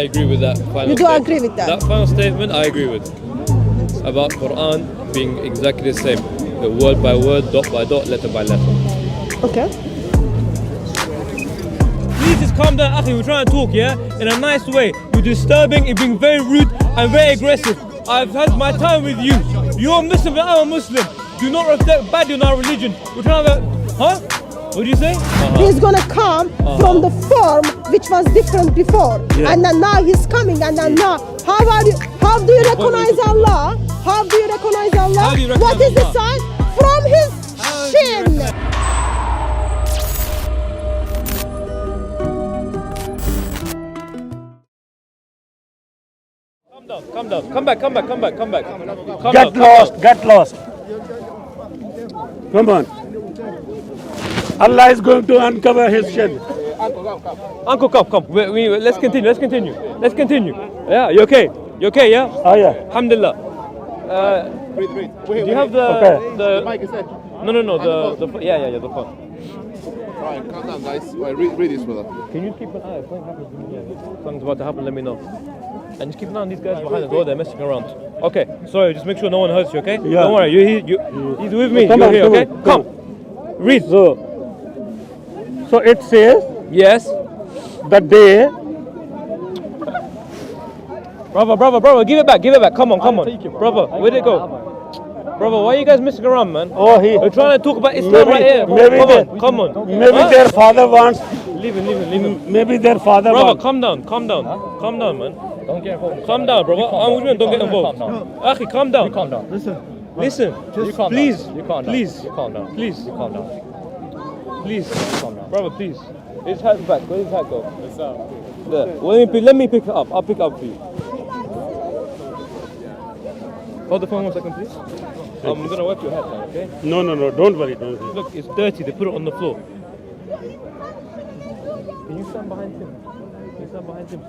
I agree with that final You do statement. agree with that? That final statement I agree with. About Quran being exactly the same. The word by word, dot by dot, letter by letter. Okay. Please just calm down, Akhi. We're trying to talk, yeah? In a nice way. You're disturbing, you're being very rude and very aggressive. I've had my time with you. You're a Muslim and I'm a Muslim. Do not reflect badly on our religion. We're trying to... Huh? What do you say? He's gonna come from the form which was different before, and then now he's coming, and then now, how do you recognize Allah? How do you recognize Allah? How do you recognize What is the Allah? sign? From his shin. Calm down. Come back. Get lost. Come on. Allah is going to uncover his shin. Uncle, come. Let's continue. Yeah, you okay? Yeah? Oh yeah. Alhamdulillah. Breathe. Do you have the mic is set. No, the phone. Alright, calm down, guys. Right, read this, brother. Can you keep an eye? If something happens to me, something's about to happen, let me know. And just keep an eye on these guys behind the door, they're messing around. Okay, sorry, just make sure no one hurts you, okay? Yeah. Don't worry, he's with me. Come You're on, here, come okay? on, Come. Read. So it says Yes. the day. Brother, give it back. Come on. Brother, where'd it go? Brother, why are you guys messing around, man? We're trying to talk about Islam right here. Come on. Maybe their father wants. Leave him. Maybe their father Brother, wants. calm down, man. Don't get involved. Calm down, brother. I'm with you, don't get involved. Akhi, calm down. Listen. Please. Calm down. Brother, please. His hat's back. Where's his hat go? There. Well, let me pick it up. I'll pick it up for you. Hold the phone 1 second, please. I'm gonna wipe your hat now, okay? No. Don't worry. Look, it's dirty. They put it on the floor. Can you stand behind him? To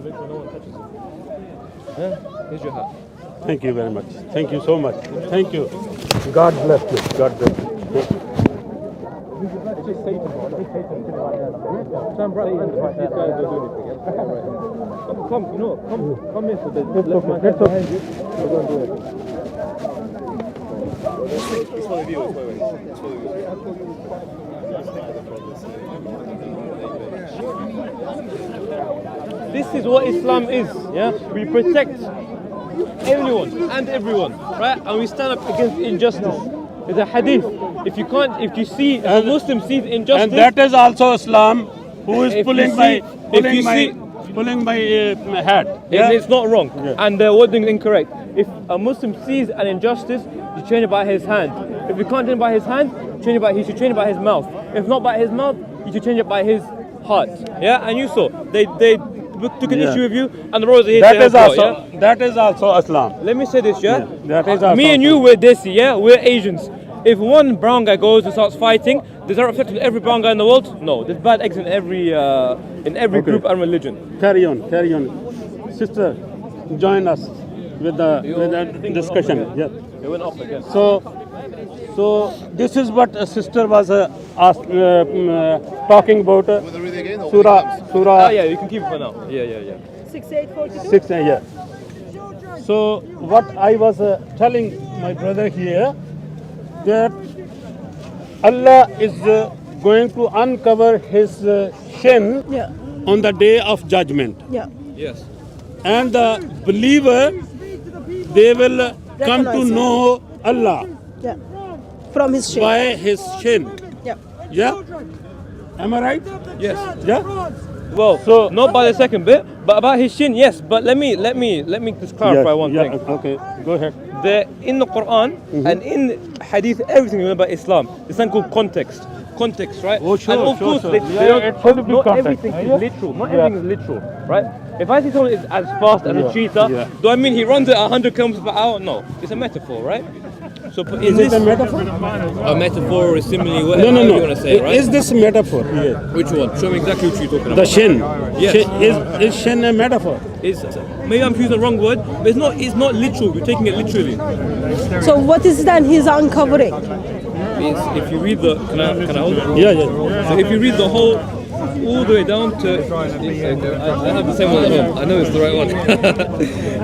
make sure no one touches him. Yeah? Here's your hat. Thank you very much. Thank you so much. Thank you. God bless you. God bless you. Stand right behind these guys don't do anything. Yeah? Come here so the left man behind you. We're going to do it. It's for the viewers, wait. It's for the viewers. This is what Islam is, yeah? We protect anyone and everyone, right? And we stand up against injustice. There's a hadith. If a Muslim sees injustice, And that is also Islam, who is If pulling you my see- hat. it's not wrong. And the wording is incorrect. If a Muslim sees an injustice, you change it by his hand. If you can't change it by his hand, he should change it by his mouth. If not by his mouth, you should change it by his heart. Yeah, and you saw they took an issue with you, and the royals are here That to is help also out, yeah? that is also Islam. Let me say this, yeah? That is also Me and you, we're Desi, yeah? We're Asians. If one brown guy goes and starts fighting, does that reflect on every brown guy in the world? No, there's bad eggs in every group and religion. Carry on. Sister, join us with the discussion. Yeah. It went off again. So this is what a sister was talking about. Want to read it again? Surah. Oh yeah, you can keep it for now. Yeah. 6842. 6, yeah. So what I was telling my brother here, that Allah is going to uncover his shin Yeah. on the day of judgment, Yeah. Yes. and the believer, they will come to Recognize him. know Allah Yeah. From his shin. by his shin. Yeah. Yeah, am I right? Yes. Yeah. Well, So- not by the second bit, but about his shin, yes. But let me just clarify one thing. Okay, go ahead. In the Quran and in Hadith, everything you learn about Islam, there's something called context. Context, right? Oh, sure, and of sure, course, sure. they Yeah, don't, it should be not context. everything is Yeah. literal. Not Yeah. everything is literal, right? If I see someone is as fast as a cheetah, Yeah. do I mean he runs at 100 kilometers per hour? No, it's a metaphor, right? So in Is this it a metaphor? A metaphor or a simile, whatever No. you want to say, right? Is this metaphor? Yeah. Which one? Show me exactly what you're talking The about. shin. Yes. Is shin a metaphor? Maybe I'm using the wrong word, but it's not literal. We're taking it literally. So what is then he's uncovering? If you read the, can I hold it? Yeah. So if you read the whole, all the way down to. I have the same one as well. I know it's the right one.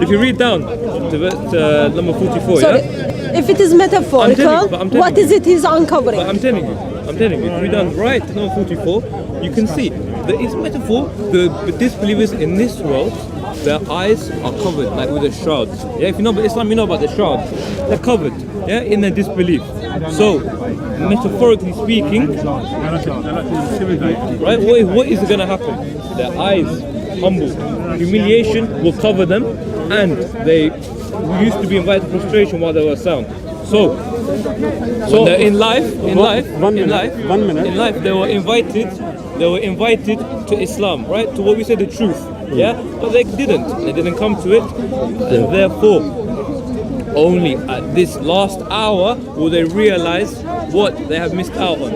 If you read down to verse number 44, Sorry, yeah. if it is metaphorical, I'm telling you. what is it he's uncovering? But I'm telling you. If you read down right to number 44, you can see that it's metaphor. The disbelievers in this world, their eyes are covered like with a shroud. Yeah, if you know about Islam, you know about the shroud. They're covered, yeah, in their disbelief. So, metaphorically speaking, right, what is going to happen? Their eyes humble, humiliation will cover them, and they used to be invited to prostration while they were sound. So in life, they were invited to Islam, right? To what we say the truth, yeah. But they didn't come to it, and therefore, only at this last hour will they realize what they have missed out on.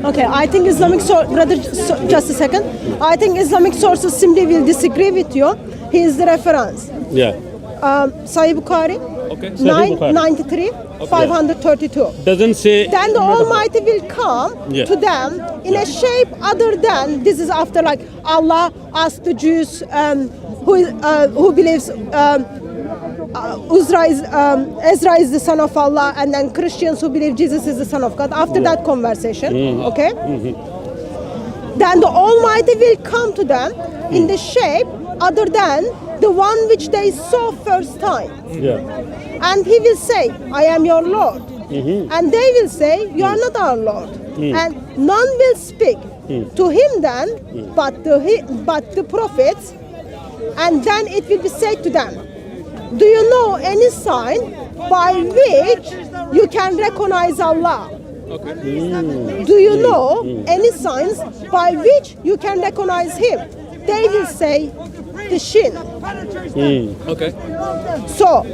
Okay, I think Islamic just a second. I think Islamic sources simply will disagree with you. Here's the reference. Yeah. Sahih Bukhari, Okay. 993, 532. Doesn't say. Then the Almighty will come Yeah. to them in a shape other than, this is after like Allah asked the Jews who believes Ezra is the son of Allah, and then Christians who believe Jesus is the son of God. After that conversation, okay? Then the Almighty will come to them in the shape other than the one which they saw first time. Yeah. And he will say, I am your Lord. And they will say, you are not our Lord. And none will speak to him then, but the prophets. And then it will be said to them, do you know any sign by which you can recognize Allah? Do you know any signs by which you can recognize him? They will say, the shin. Okay. So,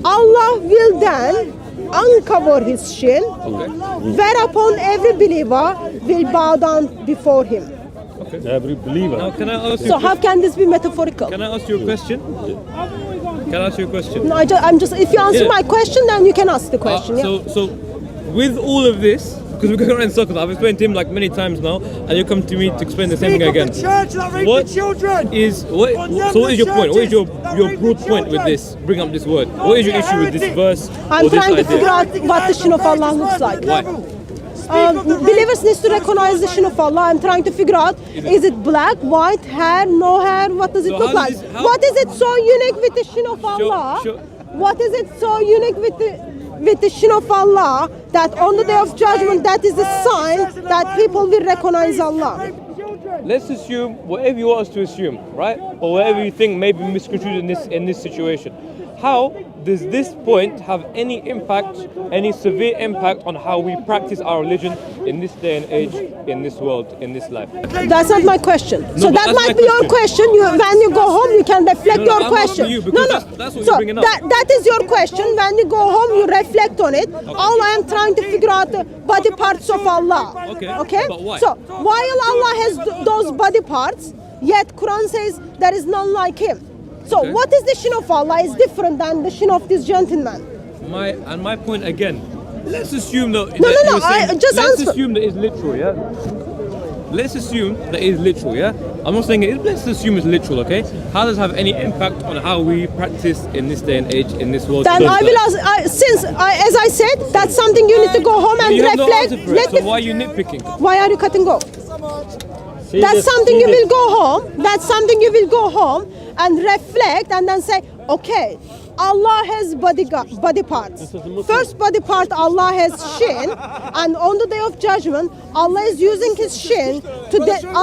Allah will then uncover his shin, whereupon every believer will bow down before him. Every believer. Now, can I ask you? So, how can this be metaphorical? Can I ask you a question? No, I'm just. If you answer my question, then you can ask the question. Yeah. So, with all of this, because we're going around in circles, I've explained to him like many times now, and you come to me to explain the same thing again. What is your point? What is your broad point with this? Bring up this word. What is your issue with this verse? I'm or this trying to idea? figure out what the shin of Allah looks like. Why? Believers need to recognize the shin of Allah. I'm trying to figure out, is it black, white, hair, no hair? What does it So look how like? does this- how- What is it so unique with the shin of Allah? sure. What is it so unique with the shin of Allah that on the day of judgment, that is the sign that people will recognize Allah? Let's assume whatever you want us to assume, right? Or whatever you think may be misconstrued in this situation. How does this point have any impact, any severe impact on how we practice our religion in this day and age, in this world, in this life? That's not my question. So but that that's might my be your question. When you go home, you can reflect No, your I'm question. asking you because that's what so you're bringing up. that is your question. When you go home, you reflect on it. All I am trying to figure out the body parts of Allah. Okay. But why? So while Allah has those body parts, yet Quran says there is none like him. So Okay. what is the shin of Allah is different than the shin of this gentleman. My point again. Let's assume that. No, you're saying- just Let's answer. assume that it's literal, yeah. Let's assume that it's literal, yeah. I'm not saying it. Let's assume it's literal, okay. How does it have any impact on how we practice in this day and age, in this world? Then I will ask, as I said, that's something you need to go home and You have no reflect. answer for it, so why are you nitpicking? Why are you cutting off? That's something you will go home. That's something you will go home and reflect and then say, okay, Allah has body parts. First body part, Allah has shin, and on the day of judgment, Allah is using his shin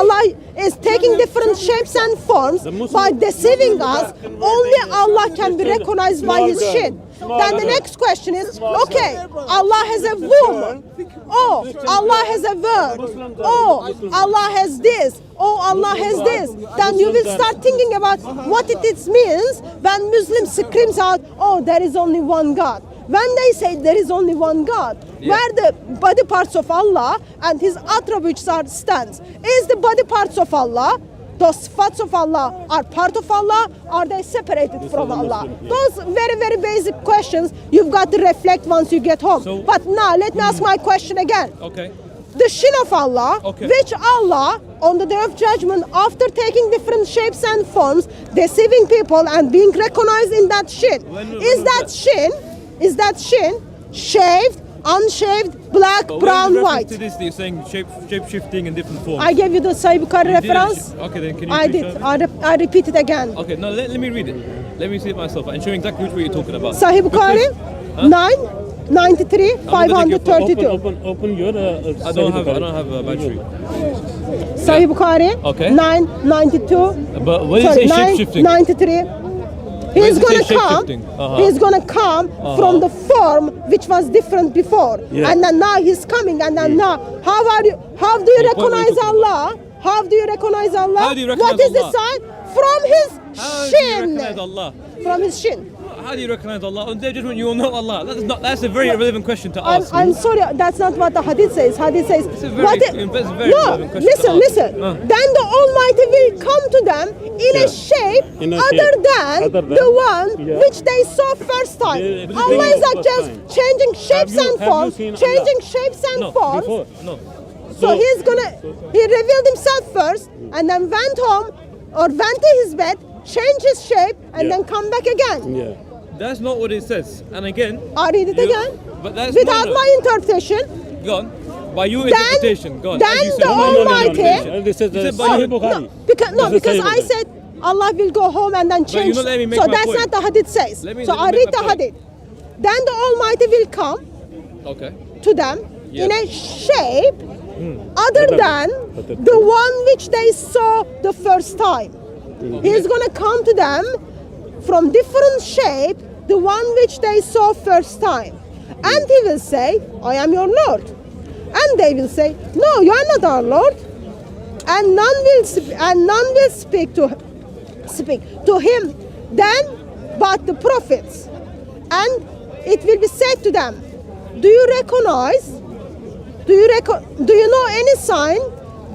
Allah is taking different shapes and forms by deceiving us. Only Allah can be recognized by his shin. Then the next question is, okay, Allah has a womb. Oh, Allah has a word. Oh, Allah has this. Oh, Allah has this. Then you will start thinking about what it means when Muslim screams out, oh, there is only one God. When they say there is only one God, where the body parts of Allah and his attributes stands, is the body parts of Allah, those sifats of Allah are part of Allah, are they separated from Allah? Those very, very basic questions you've got to reflect once you get home. But now let me ask my question again. Okay. The shin of Allah, Okay. which Allah on the day of judgment, after taking different shapes and forms, deceiving people and being recognized in that shin. Is that shin shaved, unshaved, black, But brown, when white? to this, you're saying shape shifting in different forms. I gave you the Sahih Bukhari You didn't reference. Okay, then can you I please did. show? I repeat it again. Okay, no, let me read it. Let me see it myself and show you exactly which way you're talking about. Sahih Bukhari, Huh? 993, gonna take your phone. 532. Open your. I don't have a battery. Sahih Bukhari, Okay. 992. But when you say shape shifting, 93. When He's you say gonna come. shape-shifting, He's gonna come from the form which was different before, Yeah. and then now he's coming, and then now, how do you What are you recognize talking Allah? How do you recognize Allah? How do you recognize What is the Allah? sign? From his how do you shin. recognize Allah? From his shin. How do you recognize Allah? On the day of judgment, you will know Allah. That's a very irrelevant question to ask. I'm sorry, that's not what the hadith says. Hadith says, It's a very- it's a very no, relevant question to listen. ask. Then the Almighty will come to them in a shape In a other shape. than Other than- the one Yeah. which they saw first time. Yeah, Allah is not first just time. changing shapes Have you- and have you forms, seen changing Allah? shapes and No, forms. Before. No. So he revealed himself first and then went home or went to his bed, changed his shape, and Yeah. then come back again. Yeah. That's not what it says. And again, I read it you- again. But that's Without no. my interpretation, Go on. By your interpretation. Go on. then As you said, the by your Almighty- interpretation. This is You said by Sahih your- Bukhari. No, This is because Sahih I Bukhari. said Allah will go home and then you're change. not letting me make So my that's point. not the hadith says. Let me So I make read my the point. hadith. Then the Almighty will come Okay. to them Yeah. in a shape other than the one which they saw the first time. He's gonna come to them from different shape, the one which they saw first time. And he will say, I am your Lord. And they will say, no, you are not our Lord. And none will speak to him then but the prophets. And it will be said to them, do you know any sign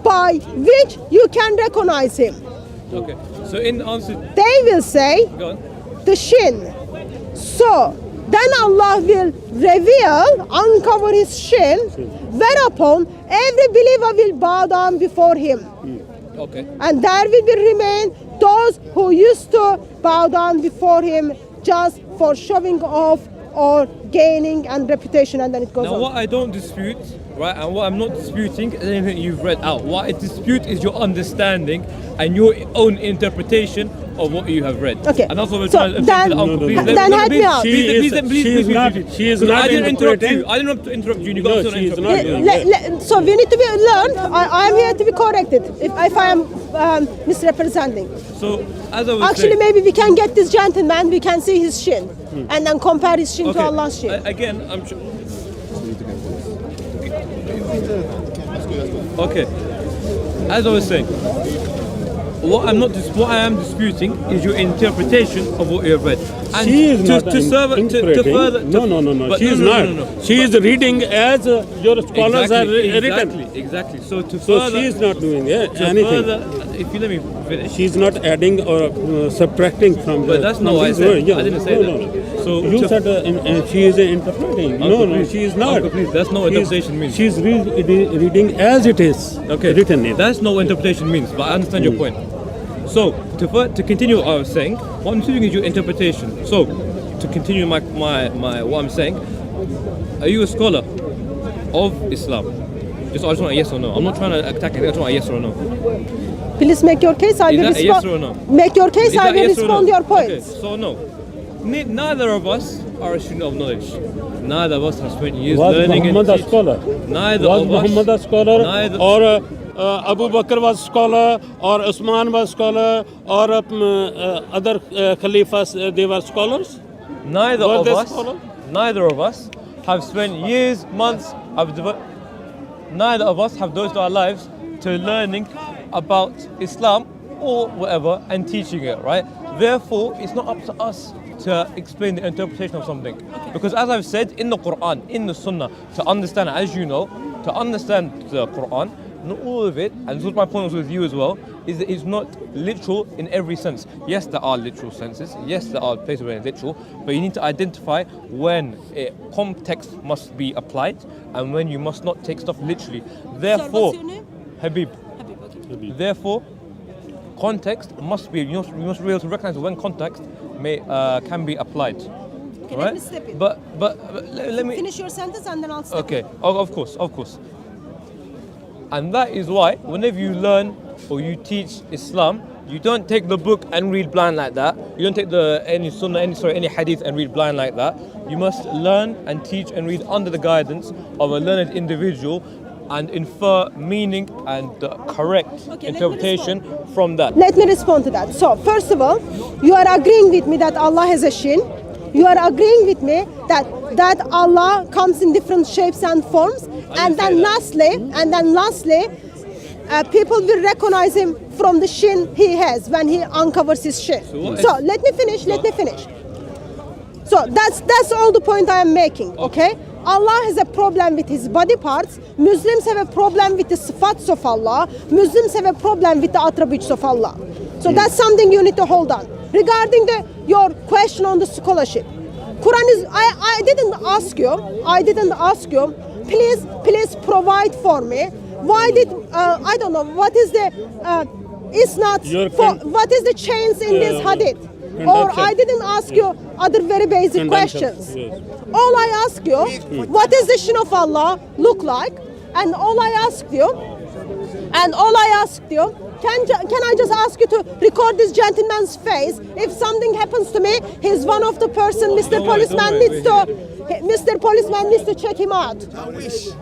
by which you can recognize him? Okay. So in answer, They will say, go on. the shin. So then Allah will reveal, uncover his shin, whereupon every believer will bow down before him. Okay. And there will be remain those who used to bow down before him just for showing off or gaining and reputation, and then it goes Now on. what I don't dispute, right, and what I'm not disputing is anything you've read out. What I dispute is your understanding and your own interpretation of what you have read. Okay. And that's what we're So trying to then- the uncle. No, Please, no, no. let- Then let- help me please, out. please, She please, is- please, she is please, not- please. she is No, not I didn't interrupt interpreting. you. I didn't want to interrupt you. And you No, got she is to not interrupt. doing So we need to be learned. I am here to be corrected if I am misrepresenting. So as I was Actually, saying, maybe we can get this gentleman, we can see his shin, and then compare his shin to Allah's shin. Again, I'm sure. Okay. As I was saying, what I am disputing is your interpretation of what you have read. And She is not to interpreting. further. No. But She is not. She is reading as your scholars are written. Exactly. So to So further, she is not doing to anything. further, if you let me finish. She is not adding or subtracting from But the. that's from not what I these said. words. Yeah. I didn't say no, that. No. So You to- said she is interpreting. Uncle, No, please. she is not. Uncle, please, that's not what interpretation means. She's reading as it is written in. That's not what interpretation means, but I understand your point. So to continue what I was saying, what I'm doing is your interpretation. So to continue my what I'm saying, are you a scholar of Islam? I just want a yes or no. I'm not trying to attack it. I just want a yes or no. Please make your case. I Is will that a respond. yes or no? Make your case. Is I that will yes or respond no? your points. Okay, so no. Neither of us are a student of knowledge. Neither of us have spent years Was learning Muhammad and a teaching. scholar? Neither Was of us. Muhammad a scholar? Neither. Or Abu Bakr was scholar? Or Usman was scholar? Or other Khalifas, they were scholars? Neither Were of they us. scholars? Neither of us have spent years, months. Neither of us have devoted our lives to learning about Islam or whatever and teaching it, right? Therefore, it's not up to us to explain the interpretation of something. Because as I've said, in the Quran, in the Sunnah, to understand, as you know, to understand the Quran, not all of it, and this was my point with you as well, is that it's not literal in every sense. Yes, there are literal senses. Yes, there are places where it's literal, but you need to identify when context must be applied and when you must not take stuff literally. Therefore, what's your name? Habib. Therefore, context must be, you must be able to recognize when context can be applied. Okay, Right? let me step in. But let me Finish your sentence and then I'll step Okay, of course. And that is why whenever you learn or you teach Islam, you don't take the book and read blind like that. You don't take any hadith and read blind like that. You must learn and teach and read under the guidance of a learned individual and infer meaning and the correct Okay, interpretation from that. Let me respond to that. So, first of all, you are agreeing with me that Allah has a shin. You are agreeing with me that Allah comes in different shapes and forms. And then lastly, people will recognize him from the shin he has when he uncovers his shin. So let me finish. So that's all the point I am making. Okay. Allah has a problem with his body parts. Muslims have a problem with the sifats of Allah. Muslims have a problem with the attributes of Allah. So that's something you need to hold on. Regarding your question on the scholarship, Quran is. I didn't ask you. Please provide for me. Why did I don't know what is the it's not for, what is the change in this hadith? Or I didn't ask you other very basic questions. All I ask you, what is the shin of Allah look like? And all I asked you, can I just ask you to record this gentleman's face? If something happens to me, he's one of the person. Mr. Policeman needs to check him out.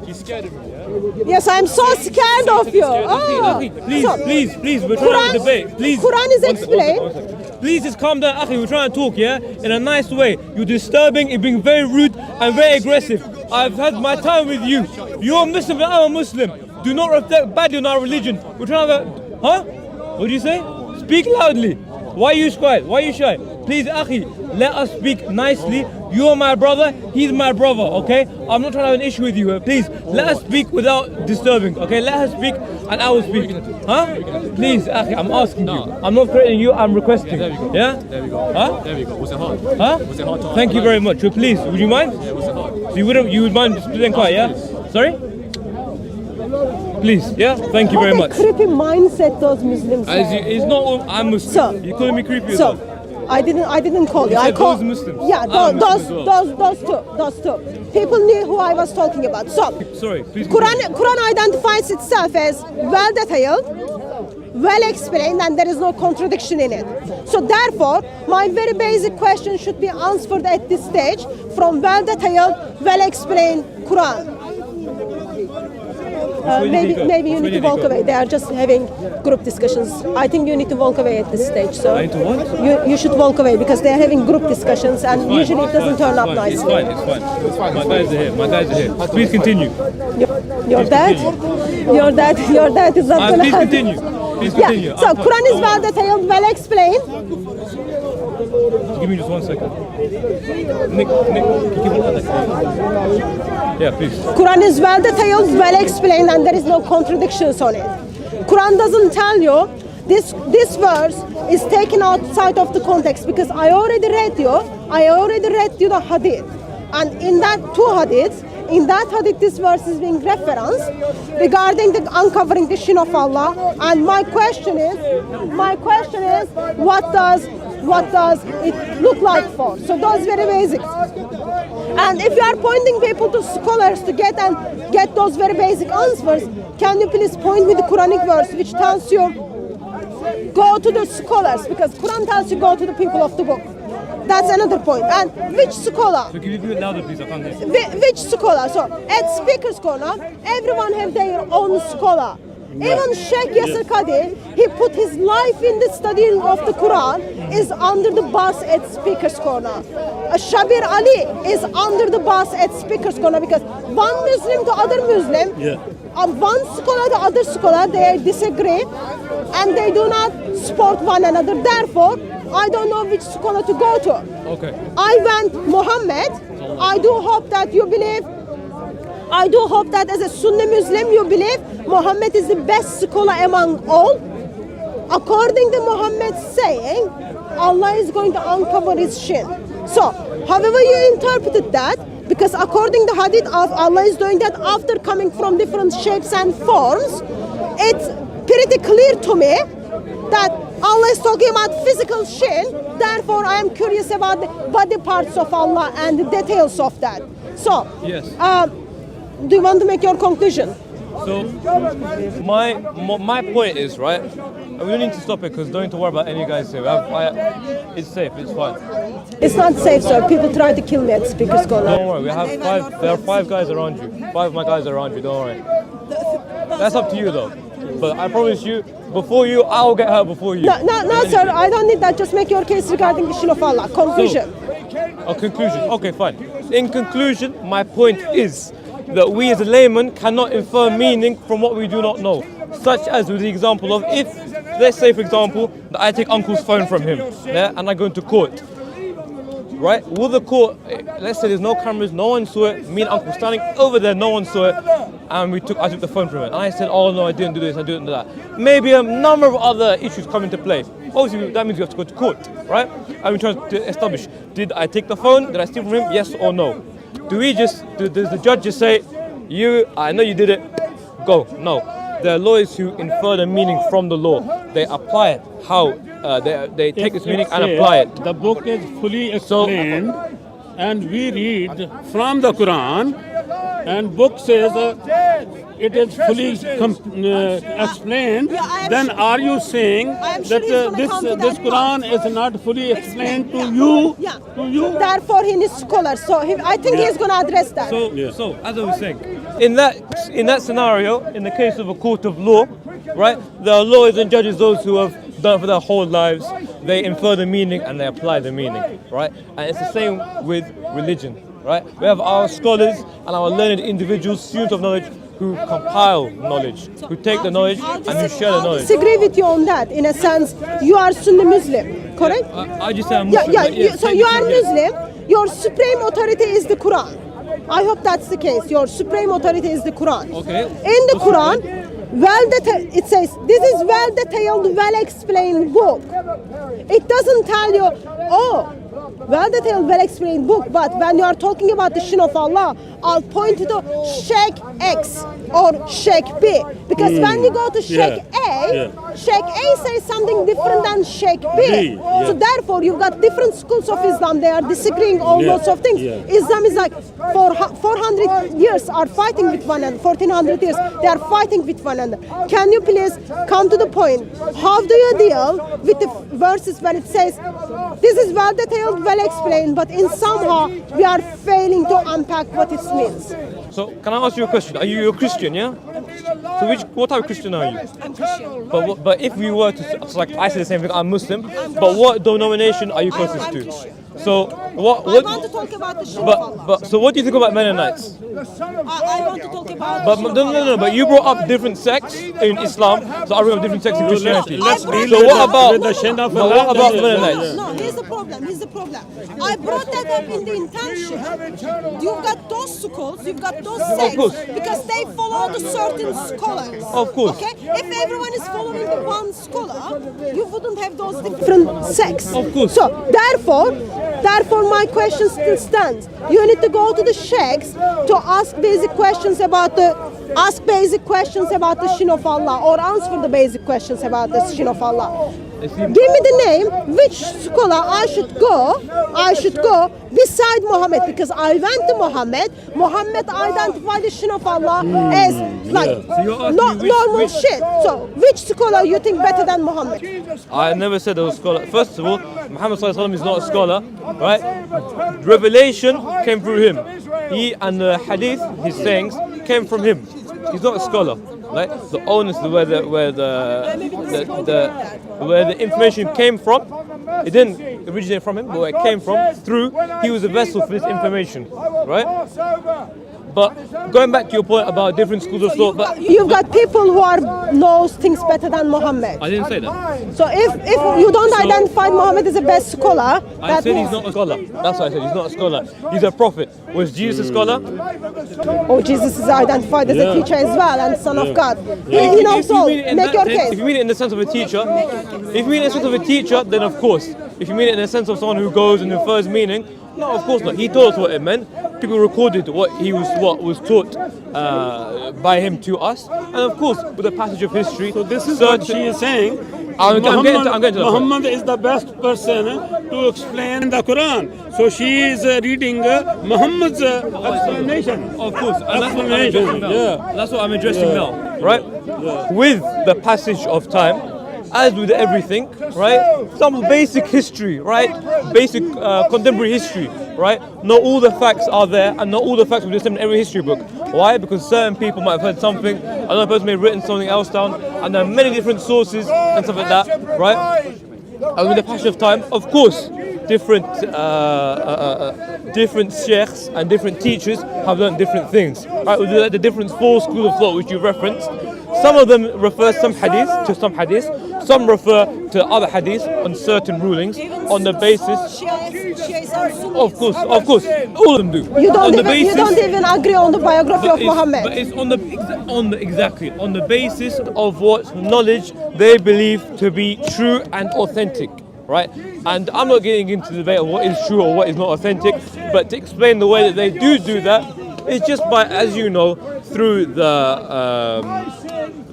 He's scared of me, yeah? Yes, I'm so scared of you. Please, we're trying to debate. Please. Quran is explained. Please just calm down, Akhi. We're trying to talk, yeah? In a nice way. You're disturbing, you're being very rude and very aggressive. I've had my time with you. You're a Muslim and I'm a Muslim. Do not reflect badly on our religion. We're trying to have huh? What do you say? Speak loudly. Why are you quiet? Why are you shy? Please, Akhi, let us speak nicely. You're my brother, he's my brother, okay? I'm not trying to have an issue with you. Please, let us speak without disturbing, okay? Let us speak and I will speak. Huh? Please, Akhi, I'm asking you. I'm not threatening you, I'm requesting. Yeah? There we go. Huh? There we go. Was it hard? Huh? Was it hard to Thank you very much. Please, would you mind? Yeah, was it hard? So you would mind just being quiet, yeah? Sorry? Please, yeah? Thank you very What much. a creepy mindset those Muslims As have. it's not I'm Muslim. So- You're calling me creepy as So, well. I didn't call you. You I said called those Muslims. Yeah, I'm Muslim as those two. People knew who I was talking about. So, Sorry, please. Quran identifies itself as well detailed, well explained, and there is no contradiction in it. So therefore, my very basic question should be answered at this stage from well detailed, well explained Quran. Maybe you need to walk away. They are just having group discussions. I think you need to walk away at this stage. So I need to what? you should walk away because they are having group discussions and Fine, usually it doesn't turn up It's nicely. fine. My guys are here. Please continue. Your dad is not gonna Please have continue. Please Yeah. continue. So Quran is well detailed, well explained. Give me just 1 second. Nick, give me another. Yeah, please. Quran is well detailed, well explained, and there is no contradictions on it. Quran doesn't tell you this verse is taken outside of the context because I already read you the hadith, and in that two hadiths, this verse is being referenced regarding the uncovering the shin of Allah. And my question is, what does it look like for? So those very basics. And if you are pointing people to scholars to get those very basic answers, can you please point me the Quranic verse which tells you go to the scholars, because Quran tells you go to the people of the book. That's another point. And which scholar? So can you do it louder, please? I can't hear. Which scholar? So at Speaker's Corner, everyone have their own scholar. Even Sheikh Yasir Qadi, he put his life in the studying of the Quran, is under the bus at Speaker's Corner. Shabir Ali is under the bus at Speaker's Corner because one Muslim to other Muslim, one scholar to other scholar, they disagree and they do not support one another. Therefore, I don't know which scholar to go to. Okay. I went Muhammad. I do hope that as a Sunni Muslim you believe Muhammad is the best scholar among all. According to Muhammad's saying, Allah is going to uncover his shin. So, however you interpreted that, because according to Hadith, Allah is doing that after coming from different shapes and forms, pretty clear to me that Allah is talking about physical shin. Therefore, I am curious about the body parts of Allah and the details of that. So, Yes. Do you want to make your conclusion? So my point is, right, and we don't need to stop it because don't need to worry about any guys here. It's safe, it's fine. It's not safe, sir. People try to kill me at Speaker's Corner. Don't worry, there are 5 guys around you. 5 of my guys are around you, don't worry. That's up to you though. But I promise you, before you, I'll get hurt before you. No, sir. I don't need that. Just make your case regarding the shin of Allah. Conclusion. A conclusion. Okay, fine. In conclusion, my point is that we as a layman cannot infer meaning from what we do not know. Such as with the example of if, let's say for example, that I take uncle's phone from him, yeah, and I go into court. Right? Will the court, let's say there's no cameras, no one saw it, me and uncle standing over there, no one saw it, and I took the phone from him. And I said, oh no, I didn't do this, I didn't do that. Maybe a number of other issues come into play. Obviously, that means we have to go to court, right? And we try to establish, did I take the phone, did I steal from him, yes or no? Does the judge just say, I know you did it, go? No. There are lawyers who infer the meaning from the law. They apply it, how they take this meaning and apply it. The book is fully explained, and we read from the Quran, and book says it is fully explained. Then are you saying that this Quran is not fully explained to you? Yeah. Therefore, he needs scholars. So I think he's going to address that. So as I was saying, in that scenario, in the case of a court of law, right, there are lawyers and judges, those who have done it for their whole lives. They infer the meaning and they apply the meaning, right? And it's the same with religion, right? We have our scholars and our learned individuals, students of knowledge, who compile knowledge, who take the knowledge and who share the knowledge. I disagree with you on that. In a sense, you are Sunni Muslim, correct? I just say I'm Muslim. So you are Muslim. Your supreme authority is the Quran. I hope that's the case. Your supreme authority is the Quran. Okay. In the Quran, it says this is well-detailed, well-explained book. It doesn't tell you, well-detailed, well-explained book, but when you are talking about the shin of Allah, I'll point to Sheikh X or Sheikh B. Because when we go to Sheikh A, Sheikh A says something different than Sheikh B. So therefore, you've got different schools of Islam. They are disagreeing all sorts of things. Islam is like 400 years are fighting with one another. 1400 years, they are fighting with one another. Can you please come to the point? How do you deal with the verses when it says, this is well-detailed, well-explained, but in somehow we are failing to unpack what it means? So can I ask you a question? Are you a Christian, yeah? So what type of Christian are you? I'm Christian. But if we were to, like I say the same thing, I'm Muslim, but what denomination are you closest to? So what? I want to talk about the shin of Allah. So what do you think about Mennonites? I want to talk about But no. But you brought up different sects in Islam, so I bring up different sects in Christianity. Let's deal So what about the shin of what Allah. about Mennonites? No, here's the problem. I brought that up in the intention. You've got those schools, you've got those sects, course. because they follow the certain scholars. Of course. Okay? If everyone is following the one scholar, you wouldn't have those different sects. Of course. So therefore my question still stands. You need to go to the sheikhs to ask basic questions about the shin of Allah, or answer the basic questions about the shin of Allah. Give me the name, which scholar I should go beside Muhammad, because I went to Muhammad identified the shin of Allah as like normal shit. So which scholar you think better than Muhammad? I never said there was a scholar. First of all, Muhammad ﷺ is not a scholar, right? Revelation came through him. He and the hadith, his sayings, came from him. He's not a scholar. Right? The onus where the information came from, it didn't originate from him, but where it came from, he was a vessel for this information, right? But going back to your point about different schools of thought, you've got people who knows things better than Muhammad. I didn't say that. So if you don't identify Muhammad as the best scholar, I said he's not a scholar. That's what I said. He's not a scholar. He's a prophet. Was Jesus a scholar? Oh, Jesus is identified as a teacher as well and son of God. He knows all. Make your case. If you mean it in the sense of a teacher, then of course. If you mean it in the sense of someone who goes and infers meaning, No, of course not. He told us what it meant. People recorded what was taught by him to us, and of course, with the passage of history. So this is what she is saying. I'm getting to that. Muhammad is the best person to explain the Quran. So she is reading Muhammad's explanation. Of course, and Explanation, that's what I'm addressing now, right? With the passage of time, as with everything, right? Some basic history, right? Basic contemporary history, right? Not all the facts are there, and not all the facts will be the same in every history book. Why? Because certain people might have heard something, another person may have written something else down, and there are many different sources and stuff like that, right? And with the passage of time, of course, different sheikhs and different teachers have learned different things, right? With the different four schools of thought which you referenced. Some of them refer some hadith to some hadith, some refer to other hadith on certain rulings on the basis. Of course, all of them do. You don't even agree on the biography of Muhammad. But it's on the basis of what knowledge they believe to be true and authentic, right? And I'm not getting into the debate of what is true or what is not authentic, but to explain the way that they do that is just by, as you know, through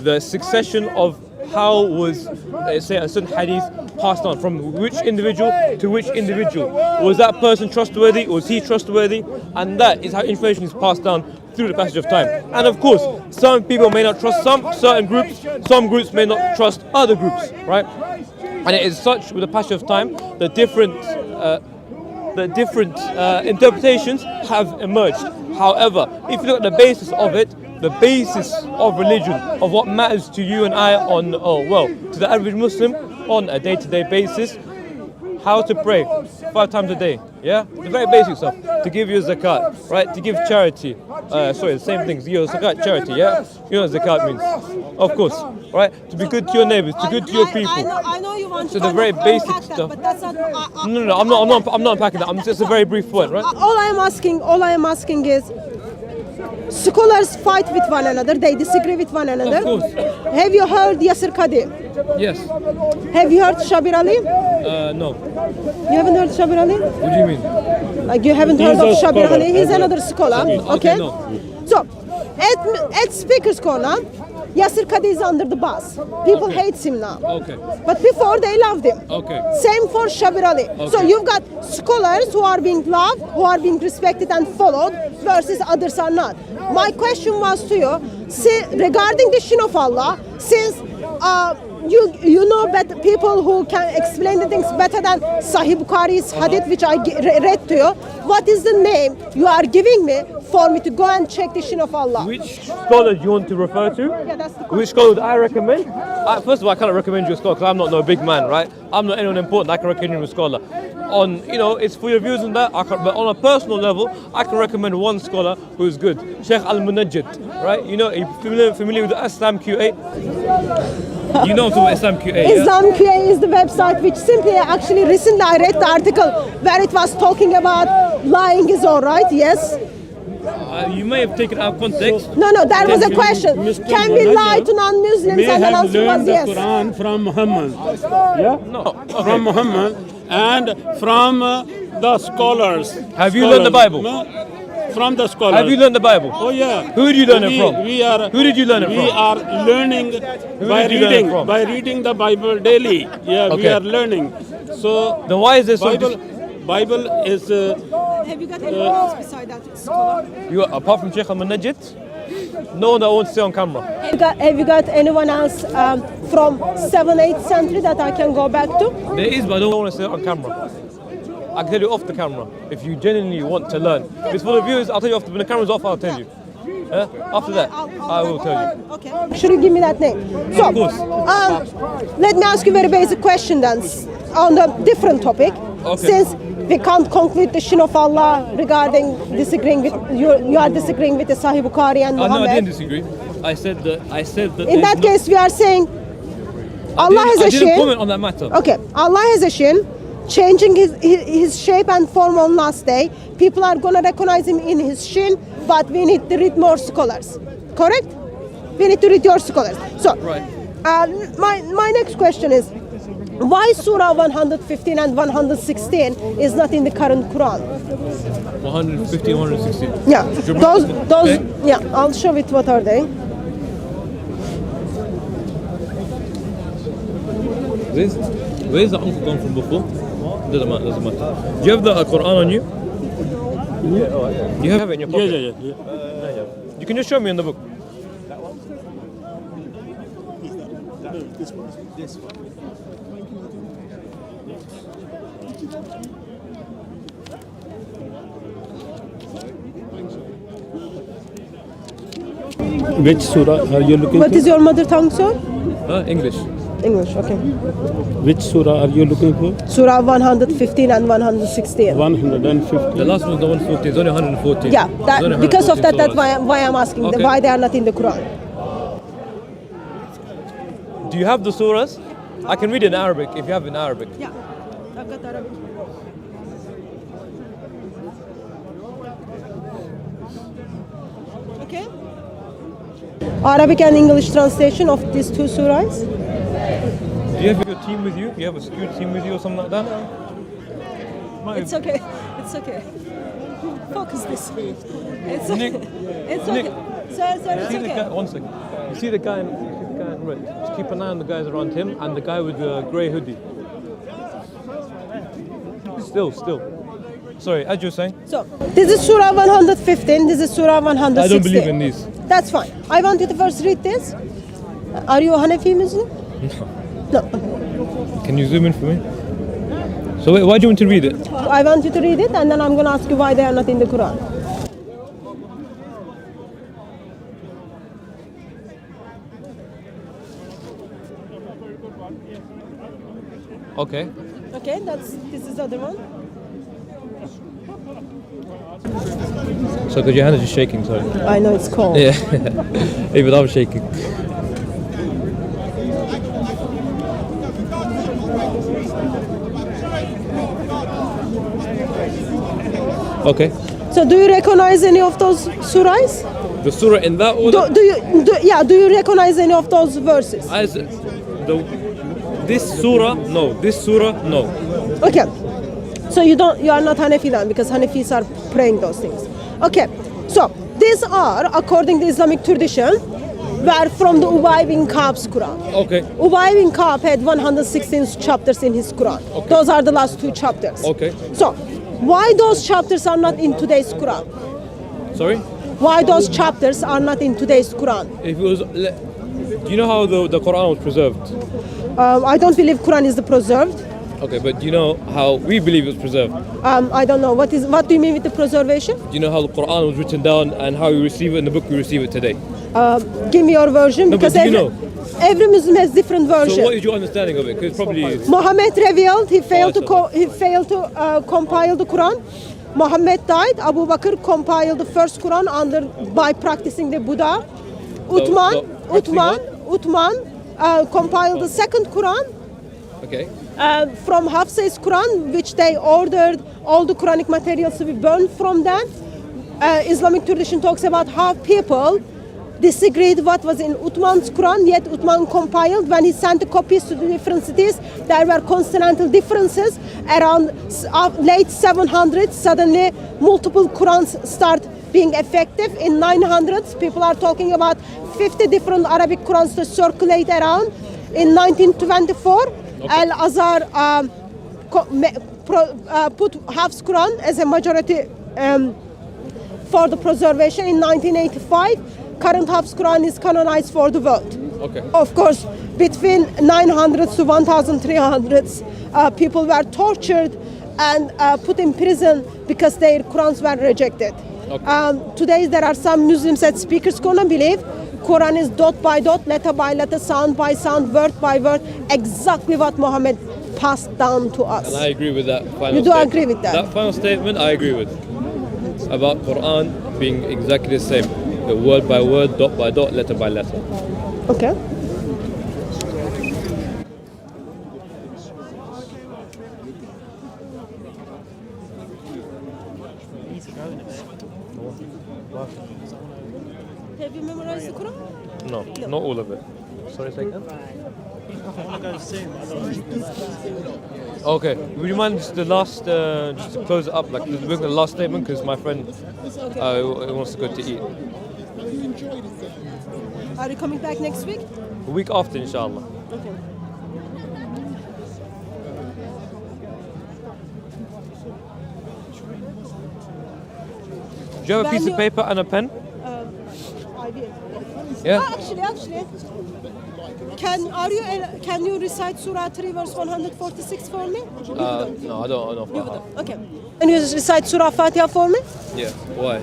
the succession of how was, let's say, a certain hadith passed on from which individual to which individual. Was that person trustworthy? Was he trustworthy? And that is how information is passed down through the passage of time. And of course, some people may not trust certain groups, some groups may not trust other groups, right? And it is such with the passage of time, the different interpretations have emerged. However, if you look at the basis of it, the basis of religion, of what matters to you and I to the average Muslim on a day-to-day basis, how to pray 5 times a day, yeah? The very basic stuff. To give your zakat, right? To give charity. The same things. Your zakat, charity, yeah? You know what zakat means. Of course, right? To be good to your neighbors, to be good to your people. I know you want So to the very basic unpack that, stuff. but that's not. No, I'm not unpacking that. I'm just a very brief point, right? All I am asking is, scholars fight with one another. They disagree with one another. Of course. Have you heard Yasir Qadi? Yes. Have you heard Shabir Ali? No. You haven't heard Shabir Ali? What do you mean? Like you haven't heard of Shabir Ali? He's another scholar. Okay. no. So, at Speaker's Corner, Yasir Qadi is under the bus. People hate him now. Okay. But before they loved him. Okay. Same for Shabir Ali. So Okay. you've got scholars who are being loved, who are being respected and followed, versus others are not. My question was to you, regarding the Shin of Allah, since you know better people who can explain the things better than Sahih Bukhari's hadith, which I read to you. What is the name you are giving me for me to go and check the Shin of Allah? Which scholar do you want to refer to? Yeah, that's the Which scholar would I recommend? First of all, I cannot recommend you a scholar because I'm not no big man, right? I'm not anyone important. I can recommend you a scholar. It's for your views on that. But on a personal level, I can recommend one scholar who is good, Sheikh Al-Munajjid, right? You know, are you familiar with the Islam QA? You know about Islam QA, yeah? Islam QA is the website which actually recently I read the article where it was talking about lying is alright, yes? You may have taken out context. No, there was a question. Can we lie to non-Muslims? May And the have answer was learned the yes. Quran from Muhammad. Yeah? No. Okay. From Muhammad and from the scholars. Have you learned the Bible? No, from the scholars. Have you learned the Bible? Oh yeah. Who did you learn it from? Who did you learn it from? We are learning by did you learn it reading from? by reading the Bible daily. Yeah, we Okay. are learning. So Then why is there so Bible is Have you got anyone else beside that scholar? apart from Sheikh Al-Munajjid? No one that wants to see on camera. Have you got anyone else from 7th, 8th century that I can go back to? There is, but I don't want to see it on camera. I can tell you off the camera if you genuinely want to learn. If it's for the viewers, I'll tell you after. When the camera's off, I'll tell you. After that, I will tell you. Okay. Should you give me that name? So, Of course. let me ask you a very basic question then, on a different topic. Okay. Since we can't conclude the Shin of Allah regarding disagreeing with you are disagreeing with the Sahih Bukhari and No, Muhammad. I didn't disagree. I said that. In that case, we are saying Allah has a I didn't shin. comment on that matter. Okay, Allah has a shin, changing his shape and form on last day. People are gonna recognize him in his shin, but we need to read more scholars. Correct? We need to read your scholars. So, Right. my next question is, Why Surah 115 and 116 is not in the current Quran? 115, 116. Yeah, those, Okay. yeah, I'll show it. What are they? Where's the uncle gone from before? Doesn't matter. Do you have the Quran on you? Yeah. You have it in your pocket? Yeah. You can just show me in the book. Which surah are you looking What is your mother tongue, sir? English. English, okay. Which surah are you looking for? Surah 115 and 116. 150. The last one's the 114. It's only 114. Yeah, It's only that, because of 114 that, that's surahs. why I'm asking Okay. why they are not in the Quran. Do you have the surahs? I can read it in Arabic if you have it in Arabic. Yeah, I've got Arabic. Okay. Arabic and English translation of these two surahs. Do you have your team with you? You have a security team with you or something like that? It's okay. It's okay. Focus this. It's Nick, okay. It's Nick, okay. Sir, it's See the guy, okay. one second. You see the guy in red? Just keep an eye on the guys around him and the guy with the grey hoodie. Still. Sorry, as you were saying. So, this is Surah 115, this is Surah 116. I don't believe in these. That's fine. I want you to first read this. Are you a Hanafi Muslim? No. Can you zoom in for me? So wait, why do you want to read it? I want you to read it and then I'm going to ask you why they are not in the Quran. Okay. Okay, this is the other one. So because your hand is just shaking, sorry. I know it's cold. Yeah. Even I'm shaking. Okay. So do you recognize any of those surahs? The surah in that order. Do you recognize any of those verses? This surah, no. This surah, no. Okay. So you are not Hanafi then because Hanafis are praying those things. Okay. So these are, according to Islamic tradition, were from the Ubay bin Ka'b's Quran. Okay. Ubay bin Ka'b had 116 chapters in his Quran. Okay. Those are the last two chapters. Okay. So why those chapters are not in today's Quran? Sorry? Why those chapters are not in today's Quran? If it was, do you know how the Quran was preserved? I don't believe Quran is the preserved. Okay, but do you know how we believe it was preserved? I don't know. What do you mean with the preservation? Do you know how the Quran was written down and how we receive it in the book we receive it today? Give me your version No, but because do you know? every Muslim has different version. So what is your understanding of it? Because probably Muhammad revealed he failed Faisal. to compile the Quran. Muhammad died. Abu Bakr compiled the first Quran by practicing the Buddha. Uthman compiled the second Quran. okay. From Hafsa's Quran, which they ordered all the Quranic materials to be burned from them. Islamic tradition talks about how people disagreed what was in Uthman's Quran, yet Uthman compiled. When he sent the copies to the different cities, there were consonantal differences. Around late 700s, suddenly multiple Qurans start being effective. In 900s, people are talking about 50 different Arabic Qurans to circulate around. In 1924, Al-Azhar put Hafs Quran as a majority for the preservation. In 1985, current Hafs Quran is canonized for the world. Okay. Of course, between 900s to 1300s, people were tortured and put in prison because their Qurans were rejected. Okay. Today, there are some Muslims that speakers gonna believe Quran is dot by dot, letter by letter, sound by sound, word by word, exactly what Muhammad passed down to us. And I agree with that final You do statement. agree with that? That final statement I agree with. About Quran being exactly the same. The word by word, dot by dot, letter by letter. Okay. Have you memorized the Quran? No, not all of it. Sorry, say again? Okay. Would you mind just the last, just to close it up, like the last statement, because my friend wants to go to eat. Are you coming back next week? A week after, inshallah. Okay. Do you have a When piece of you- paper and a pen? I will. Yeah. Actually, can you recite Surah 3 verse 146 for me? No, I don't. You wouldn't. Okay. Can you recite Surah Fatiha for me? Yeah. Why?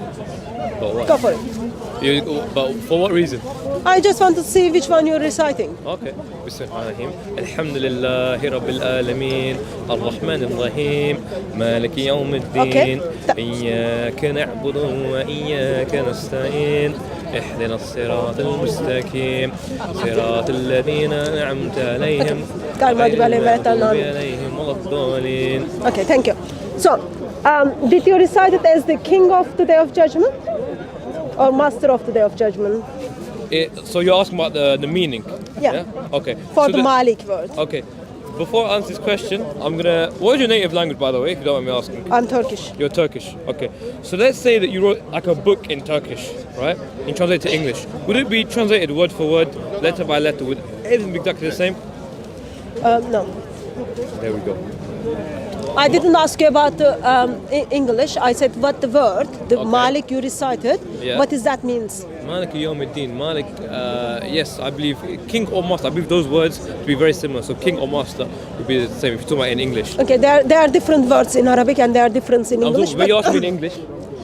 But why? Go for it. But for what reason? I just want to see which one you're reciting. Okay. بسم الله الرحمن الرحيم الحمد لله رب العالمين الرحمن الرحيم مالك يوم الدين إياك نعبد وإياك نستعين اهدنا الصراط المستقيم صراط الذين أنعمت عليهم غير المغضوب عليهم ولا الضالين. Okay, thank you. So, did you recite it as the king of the day of judgment? Or master of the day of judgment? So you're asking about the meaning? Yeah. Okay. For So the Malik word. Okay. Before I answer this question, what is your native language, by the way, if you don't mind me asking? I'm Turkish. You're Turkish. Okay. So let's say that you wrote like a book in Turkish, right? And translate to English. Would it be translated word for word, letter by letter? Would everything be exactly the same? No. There we go. I didn't ask you about the English. I said what the word, the Okay. Malik you recited. Yeah. What does that means? Malik Yawmiddin. Malik, yes, I believe king or master. I believe those words to be very similar. So king or master would be the same if you're talking about in English. Okay, there are different words in Arabic and there are different in English. But you asked me in English.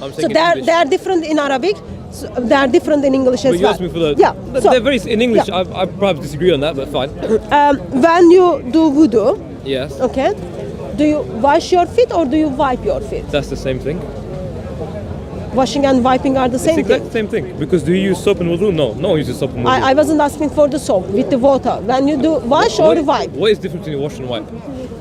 I'm saying So in they English. are different in Arabic. So they are different in English as But you well. asked me for the. Yeah. So, They're very in English. yeah. I perhaps disagree on that, but fine. when you do wudu, Yes. okay, do you wash your feet or do you wipe your feet? That's the same thing. Washing and wiping are the It's same the thing. exact same thing. Because do you use soap and wudu? No. No one uses soap and wudu. I wasn't asking for the soap with the water. When you do wash or wipe. What is the difference between wash and wipe?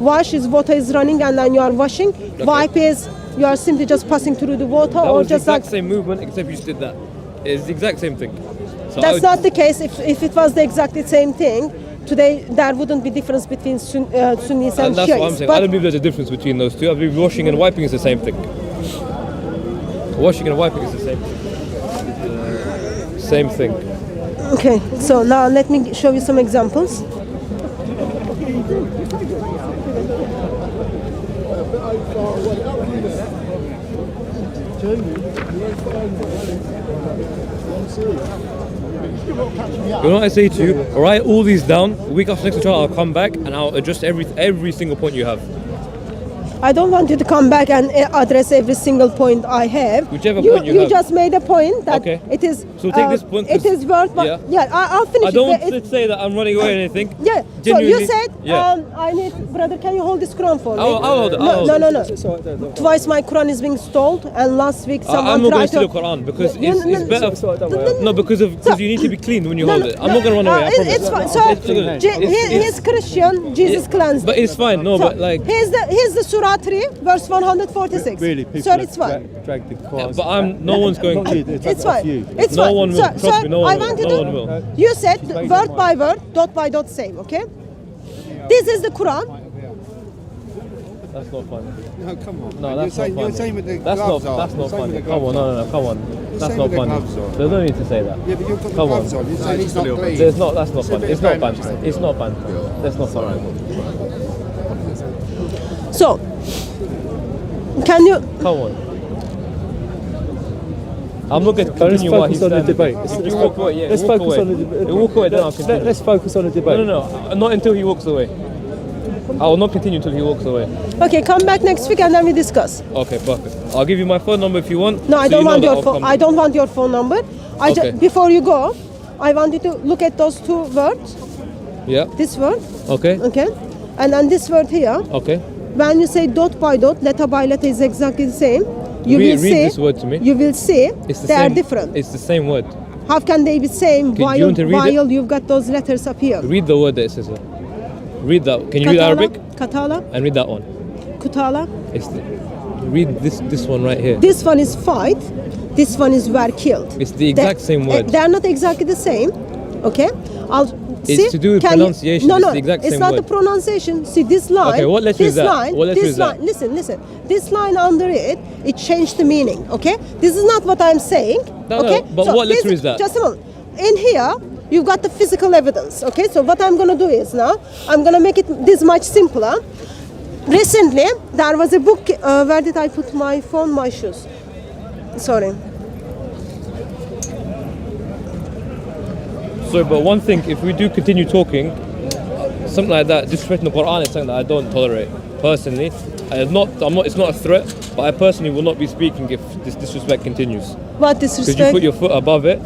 Wash is water is running and then you are washing. Wipe is you are simply just passing through the water That or was the just like. exact same movement, except you just did that. It's the exact same thing. So I That's would- not the case. If it was the exactly same thing, today there wouldn't be difference between Sunnis and And that's what I'm Shiites. saying. I don't believe there's a difference between those two. I believe washing and wiping is the same thing. Washing and wiping is the same thing. Same thing. Okay, so now let me show you some examples. You know what I say to you? Write all these down. A week after next inshallah, I'll come back and I'll adjust every single point you have. I don't want you to come back and address every single point I have. Whichever point you have. just made a point that Okay. it is. So take this point, It 'cause- is worth. yeah. I'll finish I it. don't want It- to say that I'm running away or anything. Yeah. So Genuinely, you said yeah. I need, brother. Can you hold this Quran for me? I'll hold it, I'll hold no, it. no. Twice my Quran is being stolen, and last week someone I'm not going tried to steal to. the Quran because You- it's no, better. No, because you need to be clean when you hold it. I'm not going to run away. I promise. It's fine. So It's- he's Christian. Jesus cleansed. But it's fine. No, So, but like. here's the Surah 3, verse 146. Really, people So it's fine. drag the cars. But no one's going. Not you, It's fine. you. It's No fine. one will. So, Trust me, no one I will. want you No to. one will. You said word by word, dot by dot, same. Okay. This is the Quran. That's not funny. No, come on. No, man. that's not funny. You're saying with the That's gloves not. on. That's not You're saying funny. with the Come on, gloves no, come on. That's saying not with the funny. gloves on. There's no need to say that. Yeah, but you've got the Come gloves on. on. You're saying it's not clean. There's not. That's not It's a funny. bit It's not banter. banter. It's not banter. That's not funny. So, can you? Come on. I'm not going to continue what he's focus on the saying. debate. You walk away. Yeah, Let's walk focus away. on the debate. You walk away, then I'll continue. Let's focus on the debate. No, not until he walks away. I will not continue until he walks away. Okay, come back next week and then we discuss. Okay, perfect. I'll give you my phone number if you want. No, I so don't you know want that your I'll phone. come. I don't want your phone number. Okay. Before you go, I want you to look at those two words. Yeah. This word, Okay. okay, and then this word here. Okay. When you say dot by dot, letter by letter is exactly the same. You Read will see. this word to me. You will see It's the they same. are different. It's the same word. How can they be same do you want to read it? while you've got those letters up here? Read the word that it says. Read that. Can you read Arabic? Katala, And read that one. kutala. Read this one right here. This one is fight. This one is were killed. It's the exact same word. They are not exactly the same. Okay. It's to do with pronunciation. No, It's no, the exact it's same not word. the pronunciation. See this line. Okay, what letter this is that? Line, What letter this is that? line. Listen. This line under it changed the meaning. Okay, this is not what I'm saying. No, okay, but what letter is that? Just a moment. In here, you've got the physical evidence. Okay, so what I'm gonna do is now I'm gonna make it this much simpler. Recently, there was a book. Where did I put my phone? My shoes. Sorry. So, but one thing, if we do continue talking, something like that, disrespecting the Quran is something that I don't tolerate personally. It's not a threat, but I personally will not be speaking if this disrespect continues. What Because disrespect? you put your foot above it.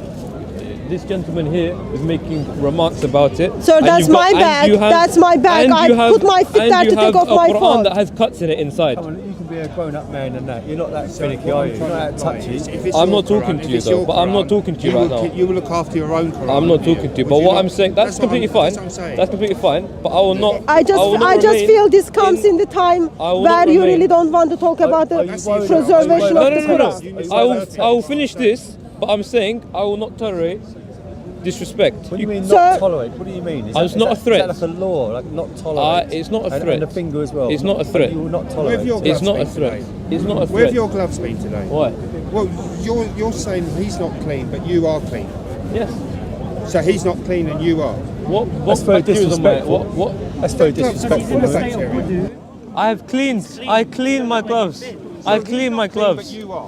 This gentleman here is making remarks about it. Sir, and that's you've got- my bag. and you have- That's my bag. and I you have- put my feet and there you to take have off a my Quran phone. that has cuts in it inside. Come on, you can be a grown-up man and that. You're not that finicky, are you? You're not that touchy. I'm not talking to you though, but I'm not talking to you right now. You will look after your own Quran. I'm not talking to you, but what I'm saying, that's completely fine. That's what I'm saying. That's completely fine, but I will not. I just remain feel this comes in the time I will where not you remain- really don't want to talk about the are you worried? preservation No, of no, the no, no. Quran. I will finish this, but I'm saying I will not tolerate disrespect. What do you mean Sir- not tolerate? What do you mean? It's not a threat. Is that like a law? Like not tolerate? It's not a And threat. the finger as well. It's not a threat. You will not tolerate. With your It's gloves not a been threat. today? It's not a Where threat. have your gloves been today? Why? Well, you're saying he's not clean, but you are clean. Yes. So he's not clean and you are. What That's very bacteria is on my disrespectful. what? That's very Gloves disrespectful. full of isn't it? bacteria. I cleaned my gloves. I cleaned my But gloves. you are.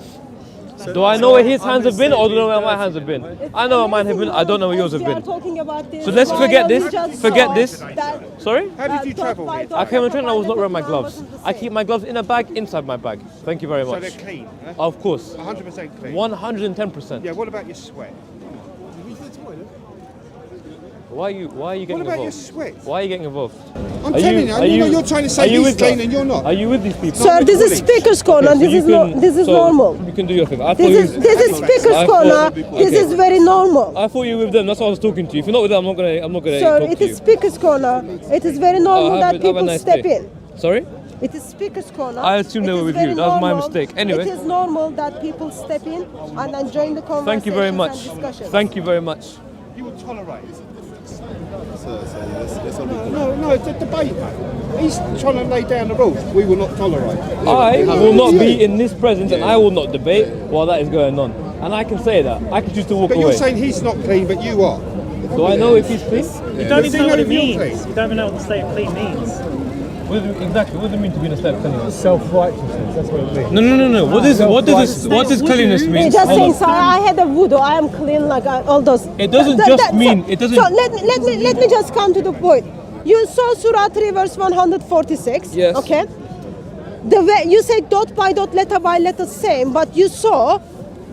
Do I know where his hands have been, or do I know where my hands have been? I know where mine have been. I don't know where yours have We are been. talking about this. So let's Why forget are we this. just Forget saw this. that- Sorry? How did you that travel dot by here? dot I came on train and I was by not wearing my dot gloves. wasn't the I same. keep my gloves in a bag inside my bag. Thank you very So much. they're clean. Huh? Of course. 100% clean. 110%. Yeah. What about your sweat? Why are you What getting about your involved? sweat? Why are you getting involved? I'm telling you, you're trying to say are you he's with her? clean and you're not. Are you with these people? Sir, this is speaker's corner. Okay, so This you is can- this is so normal. You can do your thing. I thought This you is speaker's I corner. thought- This okay. is very normal. I thought you were with them. That's why I was talking to you. If you're not with them, I'm not gonna Sir, talk it to is you. speaker's corner. It is very normal have that a people nice step day. in. Sorry? It is speaker's corner. I assumed they It were is with very you. That was my normal. mistake. Anyway. It is normal that people step in and then join the conversation. Thank you very much. And discussions. Thank you very much. You will tolerate. No, it's a debate, man. He's trying to lay down the rules. We will not tolerate. I will not be in this presence and I will not debate while that is going on. And I can say that. I can choose to walk But you're away. saying he's not clean, but you are. Do I know if he's clean? You don't even know what it Does he know if you're means. You don't even know what the state of clean means. Exactly. What does it mean to be in a state of cleanliness? Self-righteousness. That's what it means. No. What does cleanliness mean? He just Hold saying, on. sir, I had a voodoo. I am clean like all those. It doesn't just mean- it doesn't- So let me just come to the point. You saw Surah 3 verse 146. Yes. Okay. The way you say dot by dot, letter by letter, same, but you saw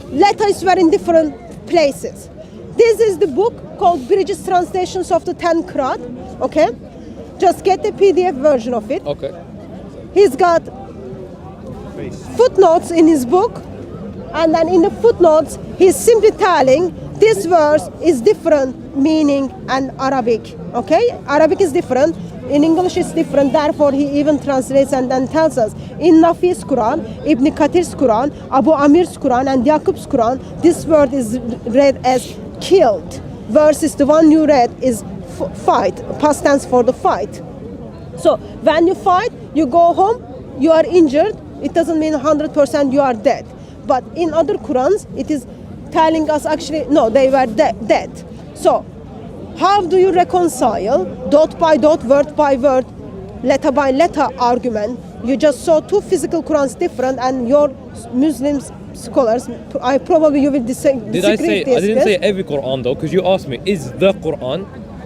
letters were in different places. This is the book called Bridges Translations of the 10 Quran. Okay. Just get the PDF version of it. Okay. He's got footnotes in his book, and then in the footnotes, he's simply telling this verse is different meaning and Arabic. Okay, Arabic is different. In English, it's different. Therefore, he even translates and then tells us in Nafi's Quran, Ibn Kathir's Quran, Abu Amir's Quran, and Yaqub's Quran, this word is read as killed, versus the one you read is fight, past tense for the fight. So when you fight, you go home, you are injured, it doesn't mean 100% you are dead. But in other Qurans, it is telling us actually, no, they were dead. So how do you reconcile dot by dot, word by word, letter by letter argument? You just saw two physical Qurans different, and your Muslim scholars, I probably you will disagree. Did I say? I didn't say every Quran though, because you asked me, is the Quran?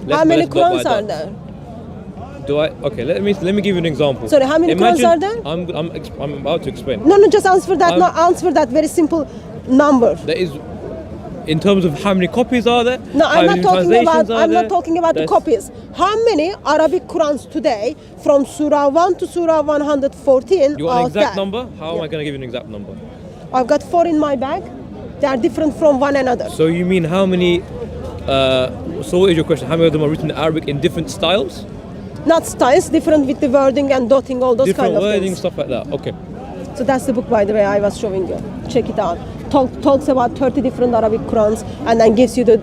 How many let's dot by Qurans are dot. there? Do I? Okay, let me give you an example. Sorry, how many Qurans are there? I'm about to explain. No, just answer that. No, answer that very simple number. There is, in terms of how many copies are there? No, how many translations are I'm there? not talking about the There's- copies. How many Arabic Qurans today, from Surah 1 to Surah 114, You want are an exact there? number? How am I going to give you an exact number? I've got 4 in my bag. They are different from one another. So you mean how many? So what is your question? How many of them are written in Arabic in different styles? Not styles, different with the wording and dotting, all those Different kind of wording, things. stuff like that. Okay. So that's the book, by the way, I was showing you. Check it out. talks about 30 different Arabic Qurans and then gives you the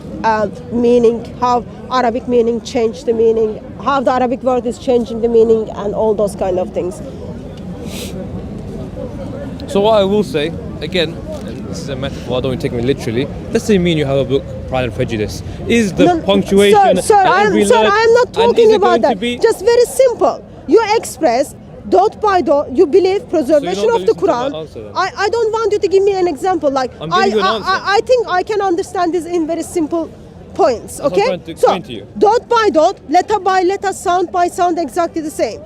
meaning, how Arabic meaning changed the meaning, how the Arabic word is changing the meaning, and all those kind of things. So what I will say, again, and this is a metaphor, I don't want to take me literally. Let's say me and you have a book, Pride and Prejudice. Is the punctuation Sir, I am not talking about that. Just very simple. You express dot by dot, you believe preservation of the Quran. I don't want you to give me an example. Like I think I can understand this in very simple points. That's Okay? what I'm trying to explain to you. Dot by dot, letter by letter, sound by sound, exactly the same.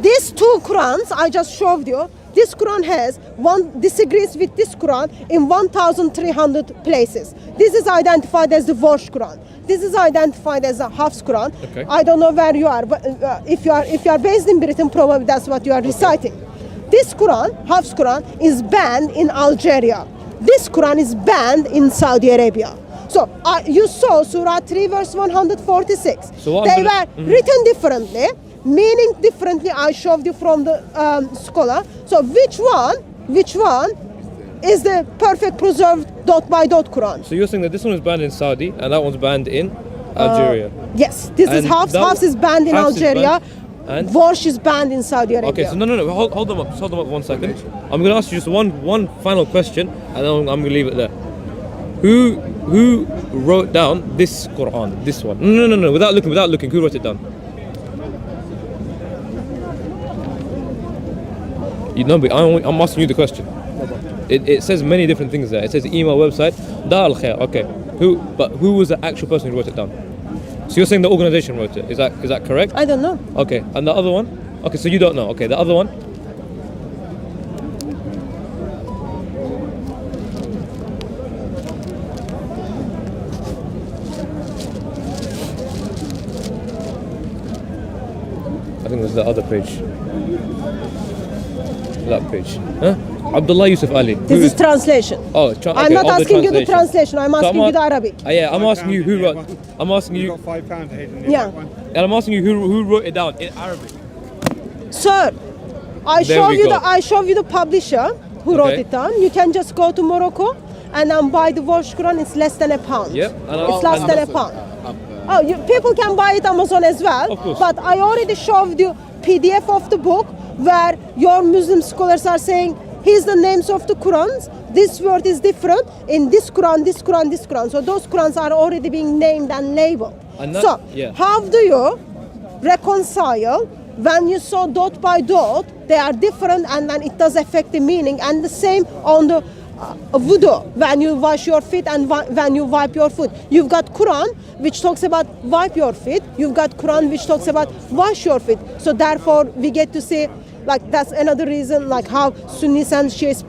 These two Qurans I just showed you. This Quran has one disagrees with this Quran in 1,300 places. This is identified as the Warsh Quran. This is identified as a Hafs Quran. Okay. I don't know where you are, but if you are based in Britain, probably that's what you are reciting. This Quran, Hafs Quran, is banned in Algeria. This Quran is banned in Saudi Arabia. So you saw Surah 3 verse 146. So they were written differently, meaning differently. I showed you from the scholar. So which one is the perfect preserved dot by dot Quran? So you're saying that this one is banned in Saudi and that one's banned in Algeria? Yes, this is And Hafs. that- Hafs is banned in Hafs is Algeria. And Warsh is banned in Saudi Arabia. okay, so no, hold them up 1 second. I'm going to ask you just one final question, and then I'm going to leave it there. Who wrote down this Quran? This one? No. Without looking. Who wrote it down? You know, but I'm asking you the question. It says many different things there. It says email, website, Dar al Khair. Okay, who was the actual person who wrote it down? So you're saying the organization wrote it? Is that correct? I don't know. Okay, and the other one? Okay, so you don't know. Okay, the other one? I think it was the other page. That page. Huh? Abdullah Yusuf Ali. This is translation. Oh, okay, I'm not of the asking you the translation. I'm So asking you the Arabic. Yeah, I'm asking you who wrote. I'm asking You you, got £5 hidden in Yeah. that one. and I'm asking you who wrote it down in Arabic. Sir, I There show we you go. I show you the publisher who wrote Okay. it down. You can just go to Morocco and buy the Warsh Quran. It's less than £1. Yep, and It's less than £1. Oh, people can buy it Amazon as well. Of course. But I already showed you PDF of the book where your Muslim scholars are saying here's the names of the Qurans. This word is different in this Quran, this Quran, this Quran. So those Qurans are already being named and labeled. And that- So yeah. how do you reconcile when you saw dot by dot? They are different, and then it does affect the meaning. And the same on the wudu, when you wash your feet and when you wipe your foot. You've got Quran which talks about wipe your feet. You've got Quran which talks about wash your feet. So therefore we get to see, like, that's another reason, like how Sunnis and Shias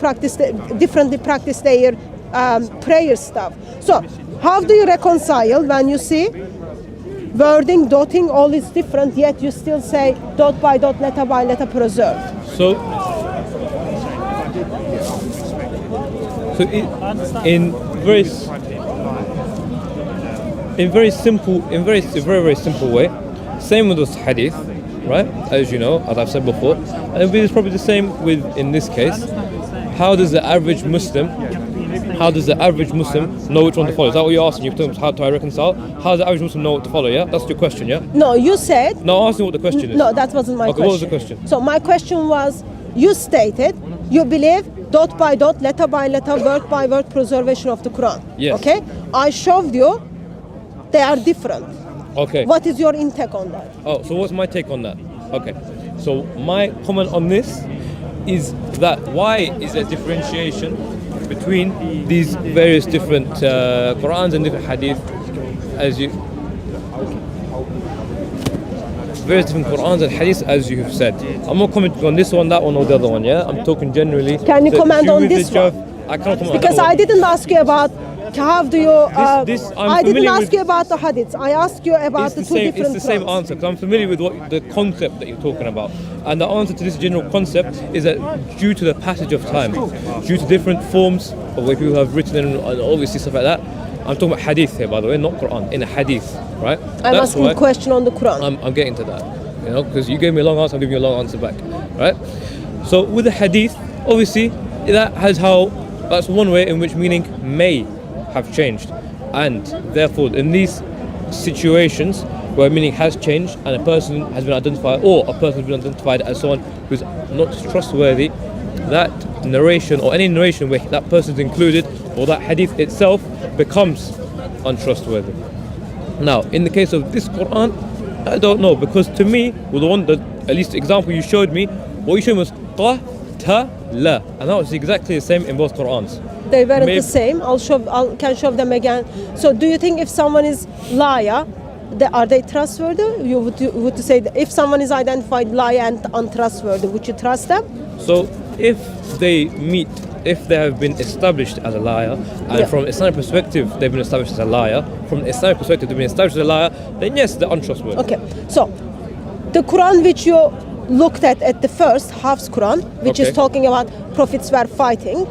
differently practice their prayer stuff. So how do you reconcile when you see wording, dotting, all is different, yet you still say dot by dot, letter by letter preserved? So in very simple way, same with this hadith, right? As you know, as I've said before, and it's probably the same with in this case. How does the average Muslim know which one to follow? Is that what you're asking? You're talking how do I reconcile? How does the average Muslim know what to follow? Yeah, that's your question. Yeah. No, you said. No, I'm asking what the question is. No, that wasn't my Okay, question. what was the question? So my question was, you stated you believe dot by dot, letter by letter, word by word preservation of the Quran. Yes. Okay. I showed you they are different. Okay. What is your intake on that? Oh, so what's my take on that? Okay, so my comment on this is that why is there differentiation between these various different Qurans and different hadith, various different Qurans and hadiths, as you have said. I'm not commenting on this one, that one, or the other one. Yeah, I'm talking generally. Can you The comment issue on with this the one? I can't comment Because on that I didn't ask you about how do you. I'm I didn't familiar ask with- you about the hadiths. I asked you about the two different. It's the same Qurans. answer because I'm familiar with what the concept that you're talking about, and the answer to this general concept is that due to the passage of time, due to different forms of where people have written and obviously stuff like that. I'm talking about hadith here, by the way, not Quran. In a hadith, right? I'm That's asking why a question on the Quran. I'm getting to that, you know, because you gave me a long answer, I'm giving you a long answer back, right? So with the hadith, obviously, that has how That's one way in which meaning may have changed. And therefore, in these situations where meaning has changed and a person has been identified, or a person has been identified as someone who's not trustworthy, that narration or any narration where that person is included or that hadith itself becomes untrustworthy. Now, in the case of this Quran, I don't know, because to me, well, the one that, at least the example you showed me, what you showed me was qatala, and that was exactly the same in both Qurans. They weren't Maybe- the same. I can show them again. So, do you think if someone is liar, are they trustworthy? You would say that if someone is identified liar and untrustworthy, would you trust them? So if they meet, if they have been established as a liar, and Yeah. from Islamic perspective they've been established as a liar, from Islamic perspective they've been established as a liar, then yes, they're untrustworthy. Okay. So, the Quran which you looked at the first, Hafs Quran, which is Okay. talking about prophets were fighting,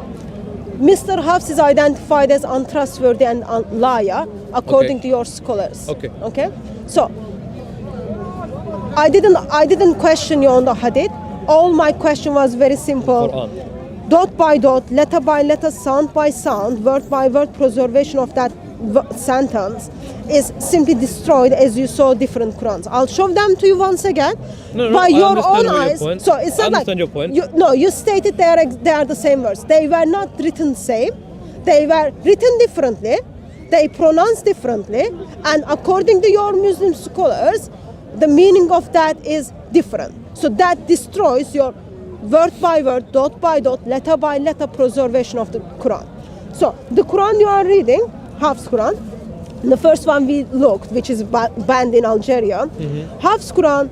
Mr. Hafs is identified as untrustworthy and liar according Okay. to your scholars. Okay. Okay. So I didn't question you on the hadith. All my question was very simple. Quran. Dot by dot, letter by letter, sound by sound, word by word preservation of that sentence is simply destroyed as you saw different Qurans. I'll show them to you once again No, by I your understand own your eyes. point. So it's I not like understand your point. you stated they are the same words. They were not written same. They were written differently. They pronounced differently, and according to your Muslim scholars, the meaning of that is different. So that destroys your word by word, dot by dot, letter by letter preservation of the Quran. So the Quran you are reading, Hafs Quran, the first one we looked, which is banned in Algeria, Hafs Quran,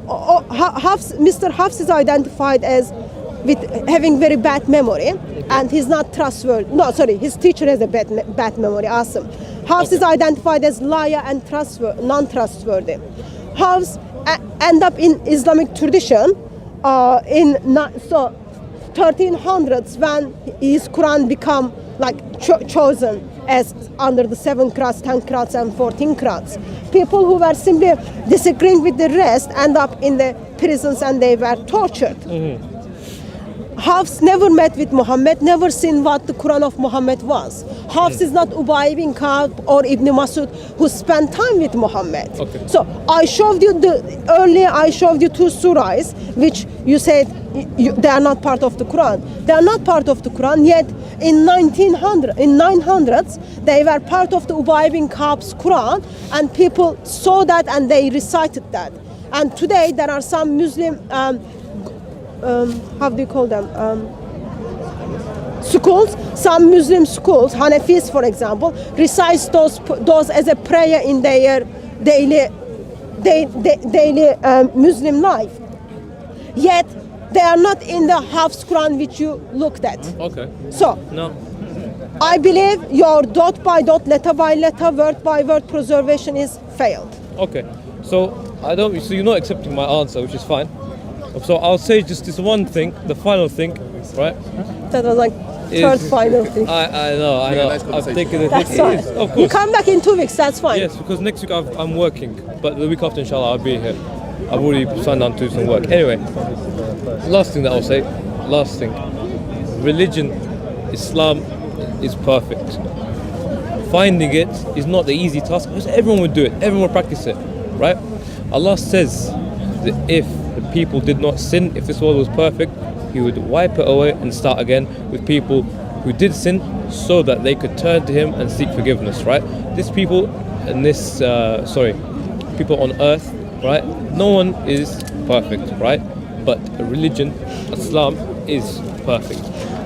Mr. Hafs is identified as with having very bad memory, and he's not trustworthy. No, sorry, his teacher has a bad memory. Awesome. Hafs is identified as liar and non-trustworthy. Hafs end up in Islamic tradition in 1300s when his Quran become like chosen as under the 7 qira'ats, 10 qira'ats and 14 qira'ats. People who were simply disagreeing with the rest end up in the prisons and they were tortured. Hafs never met with Muhammad, never seen what the Quran of Muhammad was. Hafs is not Ubay bin Ka'b or Ibn Masud who spent time with Muhammad. Okay. So I showed you earlier I showed you 2 surahs which you said they are not part of the Quran. They are not part of the Quran, yet in 900s they were part of the Ubay bin Ka'b's Quran, and people saw that and they recited that. And today there are some Muslim how do you call them? Schools, some Muslim schools, Hanafis for example, recite those as a prayer in their daily Muslim life. Yet they are not in the Hafs Quran which you looked at. Okay. So No. I believe your dot by dot, letter by letter, word by word preservation is failed. Okay. So so you're not accepting my answer, which is fine. So I'll say just this one thing, the final thing, right? That was like third final thing. I know. I've taken the That's thing. fine. Of You course. come back in 2 weeks, that's fine. Yes, because next week I'm working, but the week after, inshallah, I'll be here. I've already signed on to do some work. Anyway, last thing that I'll say, religion, Islam is perfect. Finding it is not the easy task because everyone would do it, everyone would practice it, right? Allah says that if the people did not sin, if this world was perfect, He would wipe it away and start again with people who did sin so that they could turn to Him and seek forgiveness, right? These people and people on earth, right? No one is perfect, right? But a religion, Islam, is perfect.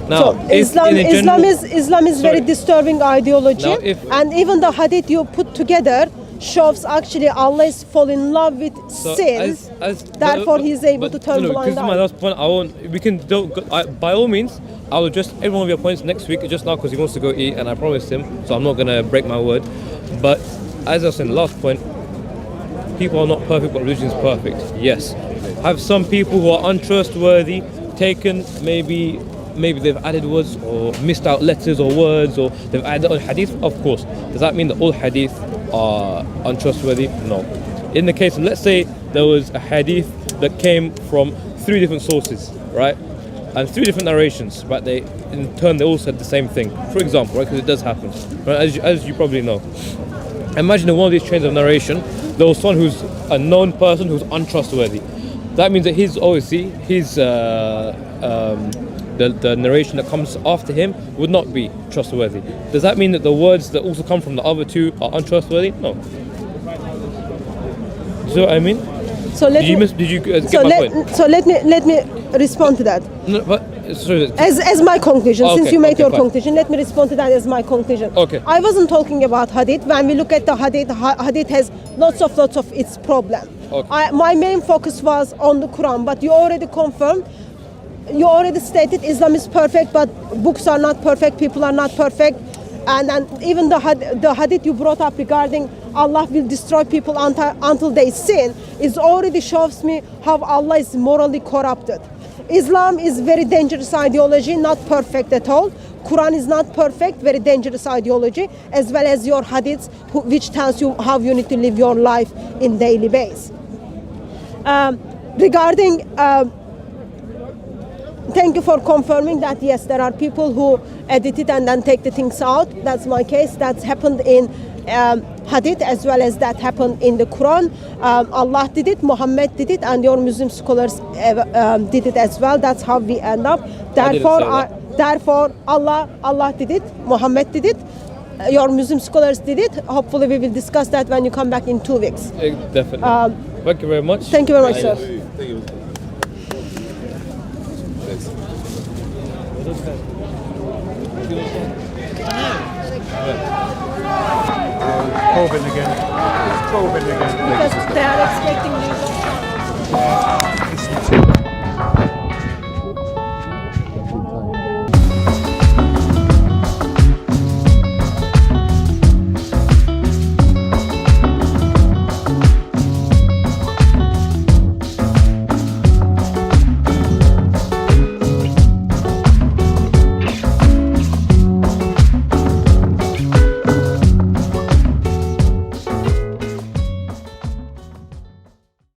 Now, So Islam is very Sorry. disturbing ideology, Now, if- and even the hadith you put together shows actually Allah is fall in love with sin. Therefore, He's able to turn blind This is my eye. last point. By all means, I will just every one of your points next week. Just now because he wants to go eat, and I promised him, so I'm not gonna break my word. But as I was saying, the last point, people are not perfect, but religion is perfect. Yes, have some people who are untrustworthy, taken maybe they've added words or missed out letters or words, or they've added on hadith. Of course, does that mean that all hadith are untrustworthy? No. In the case of, let's say there was a hadith that came from 3 different sources, right? and three different narrations, but they in turn they all said the same thing. For example, right, because it does happen, right, as you probably know. Imagine in one of these chains of narration, there was someone who's a known person who's untrustworthy. That means that his obviously his the narration that comes after him would not be trustworthy. Does that mean that the words that also come from the other two are untrustworthy? No. Do you know what I mean? So let me, Did you get my point? so let me respond to that. No, but sorry. As my conclusion, Okay, since you made okay, your fine. conclusion, let me respond to that as my conclusion. Okay. I wasn't talking about hadith. When we look at the hadith, hadith has lots of its problem. Okay. My main focus was on the Quran, but you already confirmed. You already stated Islam is perfect, but books are not perfect, people are not perfect. And even the hadith you brought up regarding Allah will destroy people until they sin is already shows me how Allah is morally corrupted. Islam is very dangerous ideology, not perfect at all. Quran is not perfect, very dangerous ideology, as well as your hadiths, which tells you how you need to live your life in daily basis. Regarding thank you for confirming that yes, there are people who edit it and then take the things out. That's my case. That's happened in hadith as well as that happened in the Quran. Allah did it, Muhammad did it, and your Muslim scholars did it as well. That's how we end up. Therefore, Allah did it, Muhammad did it, your Muslim scholars did it. Hopefully, we will discuss that when you come back in 2 weeks. Definitely. Thank you very much. Thank you very much, sir. Corbyn again. Corbyn again. Because they are expecting you.